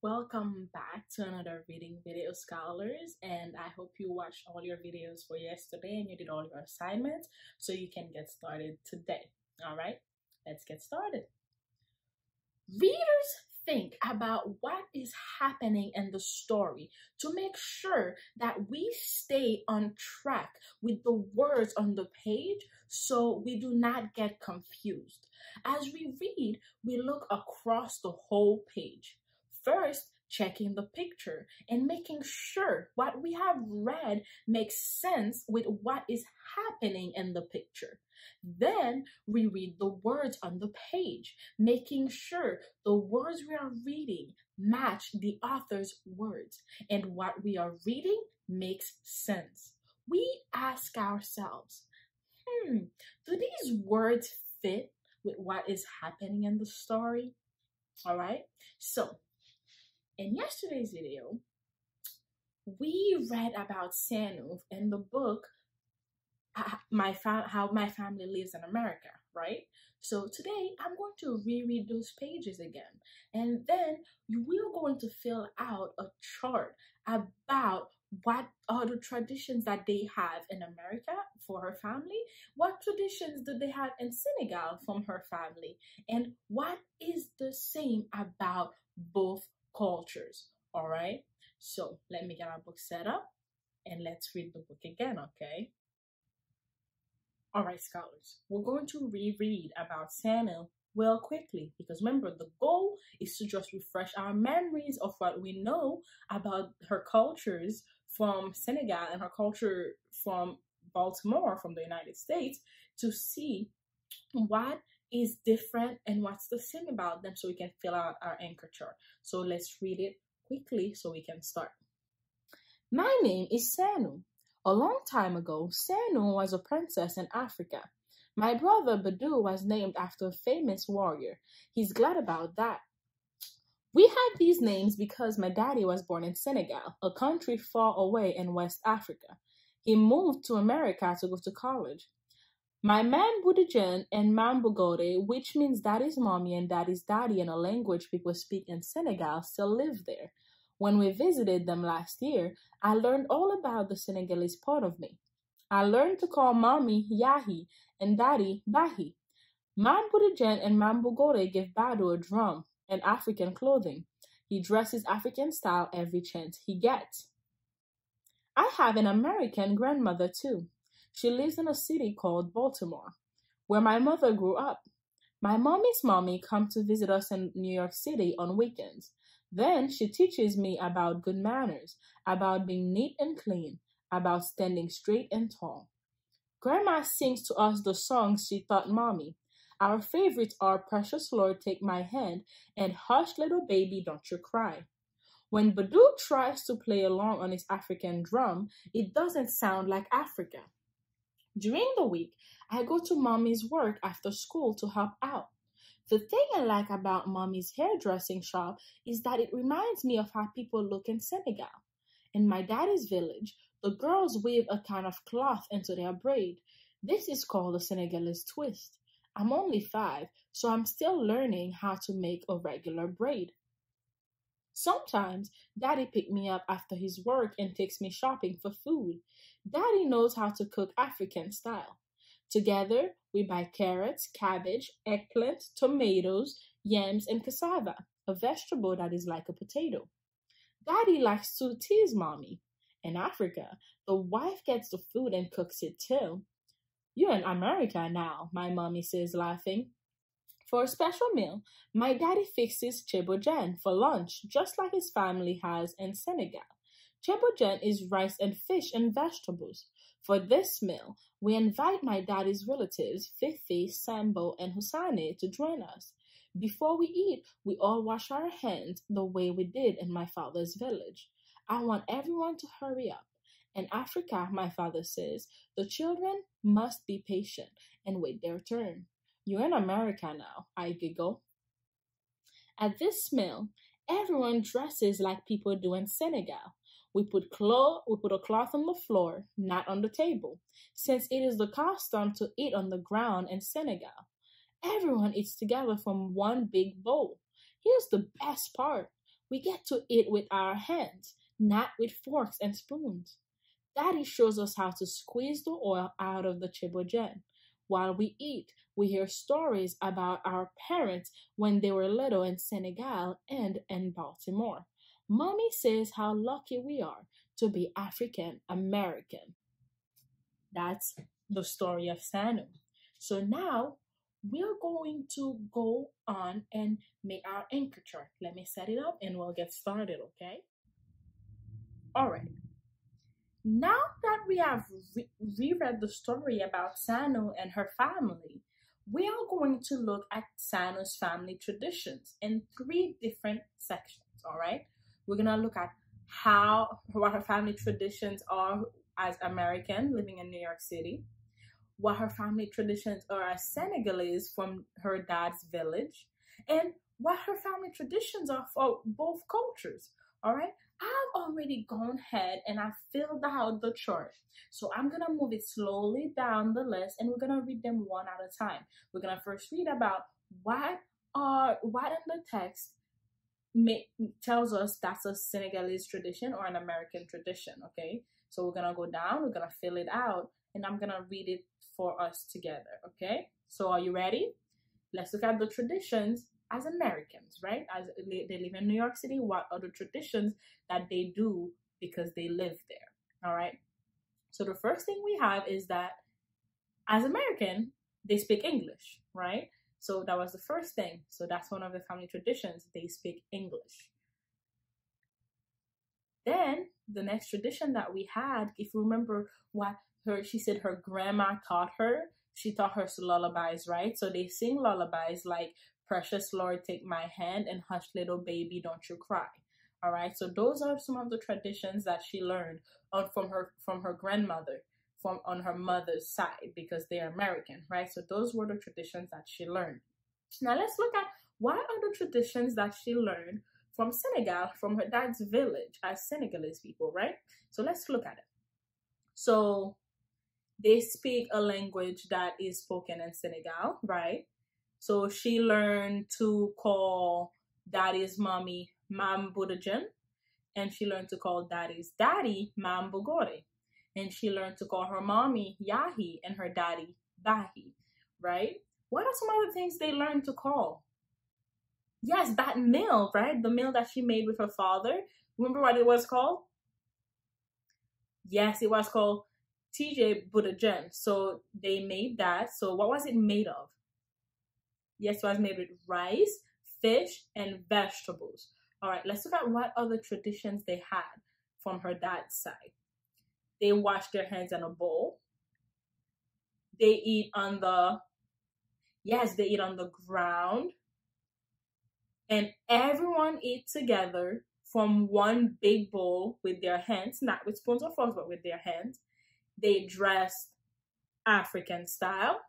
Welcome back to another reading video, scholars, and I hope you watched all your videos for yesterday and you did all your assignments so you can get started today. All right, let's get started. Readers think about what is happening in the story to make sure that we stay on track with the words on the page so we do not get confused. As we read, we look across the whole page. First, checking the picture and making sure what we have read makes sense with what is happening in the picture. Then we read the words on the page, making sure the words we are reading match the author's words and what we are reading makes sense. We ask ourselves, do these words fit with what is happening in the story? All right, so in yesterday's video, we read about Sanu in the book, How My Family Lives in America, right? So today, I'm going to reread those pages again. And then we're going to fill out a chart about what are the traditions that they have in America for her family, what traditions do they have in Senegal from her family, and what is the same about both cultures. All right, so let me get our book set up and let's read the book again. Okay, all right, scholars, we're going to reread about Sanu real quickly because remember, the goal is to just refresh our memories of what we know about her cultures from Senegal and her culture from Baltimore, from the United States, to see what is different and what's the same about them so we can fill out our anchor chart. So let's read it quickly so we can start. My name is Sanu. A long time ago, Sanu was a princess in Africa. My brother Badu was named after a famous warrior. He's glad about that. We had these names because my daddy was born in Senegal, a country far away in West Africa. He moved to America to go to college. My man Budijan and Mam Bugode, which means daddy's mommy and daddy's daddy in a language people speak in Senegal, still live there. When we visited them last year, I learned all about the Senegalese part of me. I learned to call mommy Yahi and daddy Bahi. Mam Budijan and Mam Bugode give Badu a drum and African clothing. He dresses African style every chance he gets. I have an American grandmother too. She lives in a city called Baltimore, where my mother grew up. My mommy's mommy comes to visit us in New York City on weekends. Then she teaches me about good manners, about being neat and clean, about standing straight and tall. Grandma sings to us the songs she taught mommy. Our favorites are Precious Lord, Take My Hand and Hush Little Baby, Don't You Cry. When Badu tries to play along on his African drum, it doesn't sound like Africa. During the week, I go to mommy's work after school to help out. The thing I like about mommy's hairdressing shop is that it reminds me of how people look in Senegal. In my daddy's village, the girls weave a kind of cloth into their braid. This is called a Senegalese twist. I'm only 5, so I'm still learning how to make a regular braid. Sometimes, Daddy picks me up after his work and takes me shopping for food. Daddy knows how to cook African style. Together, we buy carrots, cabbage, eggplant, tomatoes, yams, and cassava, a vegetable that is like a potato. Daddy likes to tease mommy. In Africa, the wife gets the food and cooks it too. You're in America now, my mommy says, laughing. For a special meal, my daddy fixes chebojan for lunch, just like his family has in Senegal. Chebojan is rice and fish and vegetables. For this meal, we invite my daddy's relatives, Fifi, Sambo, and Husane, to join us. Before we eat, we all wash our hands the way we did in my father's village. I want everyone to hurry up. In Africa, my father says, the children must be patient and wait their turn. You're in America now, I giggle. At this meal, everyone dresses like people do in Senegal. We put a cloth on the floor, not on the table, since it is the custom to eat on the ground in Senegal. Everyone eats together from one big bowl. Here's the best part: we get to eat with our hands, not with forks and spoons. Daddy shows us how to squeeze the oil out of the chibogen. While we eat, we hear stories about our parents when they were little in Senegal and in Baltimore. Mommy says how lucky we are to be African American. That's the story of Sanu. So now we're going to go on and make our anchor chart. Let me set it up and we'll get started, okay? All right. Now that we have reread the story about Sanu and her family, we are going to look at Sanu's family traditions in three different sections, all right? We're going to look at what her family traditions are as American living in New York City, what her family traditions are as Senegalese from her dad's village, and what her family traditions are for both cultures, all right? I've already gone ahead and I've filled out the chart. So I'm going to move it slowly down the list and we're going to read them one at a time. We're going to first read about what in the text tells us that's a Senegalese tradition or an American tradition, okay? So we're going to go down, we're going to fill it out, and I'm going to read it for us together, okay? So are you ready? Let's look at the traditions as Americans, right? As they live in New York City, what are the traditions that they do because they live there, all right? So the first thing we have is that as American, they speak English, right? So that was the first thing. So that's one of the family traditions. They speak English. Then the next tradition that we had, if you remember what she said her grandma taught her, she taught her lullabies, right? So they sing lullabies like Precious Lord, Take My Hand and Hush Little Baby, Don't You Cry. All right. So those are some of the traditions that she learned from her grandmother, on her mother's side, because they're American, right? So those were the traditions that she learned. Now let's look at what are the traditions that she learned from Senegal, from her dad's village as Senegalese people, right? So let's look at it. So they speak a language that is spoken in Senegal, right? So she learned to call daddy's mommy Mam Budajan, and she learned to call daddy's daddy Mam Bugore. And she learned to call her mommy Yahi and her daddy Bahi, right? What are some other things they learned to call? Yes, that meal, right? The meal that she made with her father. Remember what it was called? Yes, it was called TJ Budajan. So they made that. So what was it made of? Yes, it was made with rice, fish, and vegetables. All right, let's look at what other traditions they had from her dad's side. They wash their hands in a bowl. They eat on the ground. And everyone eats together from one big bowl with their hands, not with spoons or forks, but with their hands. They dress African style.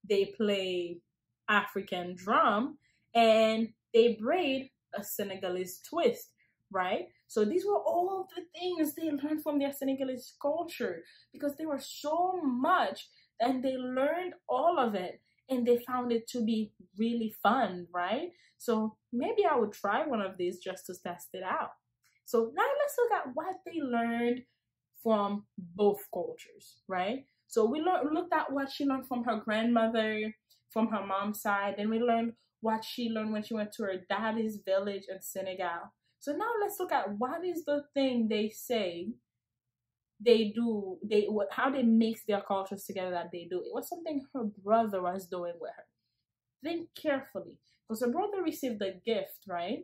They play African drum, and they braid a Senegalese twist, right? So these were all the things they learned from their Senegalese culture, because there were so much and they learned all of it and they found it to be really fun, right? So maybe I would try one of these just to test it out. So now let's look at what they learned from both cultures, right? So we looked at what she learned from her grandmother, from her mom's side, and we learned what she learned when she went to her daddy's village in Senegal. So now let's look at what is the thing they say they do, how they mix their cultures together that they do. It was something her brother was doing with her. Think carefully, because her brother received a gift, right?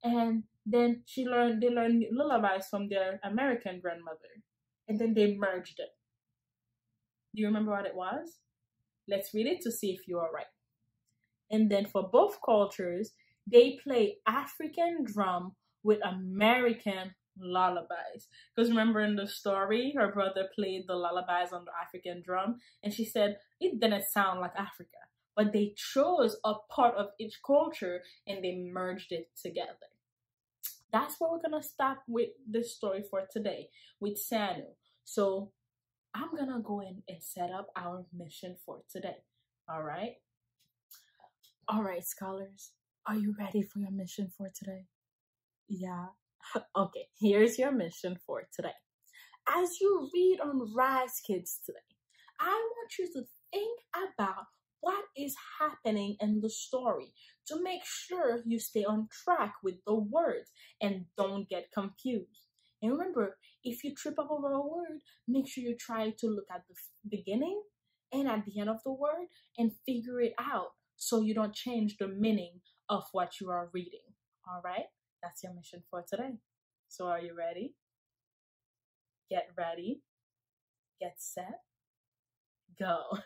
And then they learned lullabies from their American grandmother, and then they merged it. Do you remember what it was? Let's read it to see if you are right. And then for both cultures, they play African drum with American lullabies. Because remember in the story, her brother played the lullabies on the African drum, and she said it didn't sound like Africa, but they chose a part of each culture and they merged it together. That's where we're gonna stop with this story for today with Sanu. So I'm gonna go in and set up our mission for today. All right. All right, scholars, are you ready for your mission for today? Yeah. Okay, here's your mission for today. As you read on RazKids today, I want you to think about what is happening in the story to make sure you stay on track with the words and don't get confused. And remember, if you trip up over a word, make sure you try to look at the beginning and at the end of the word and figure it out so you don't change the meaning of what you are reading. All right? That's your mission for today. So, are you ready? Get ready, get set, go.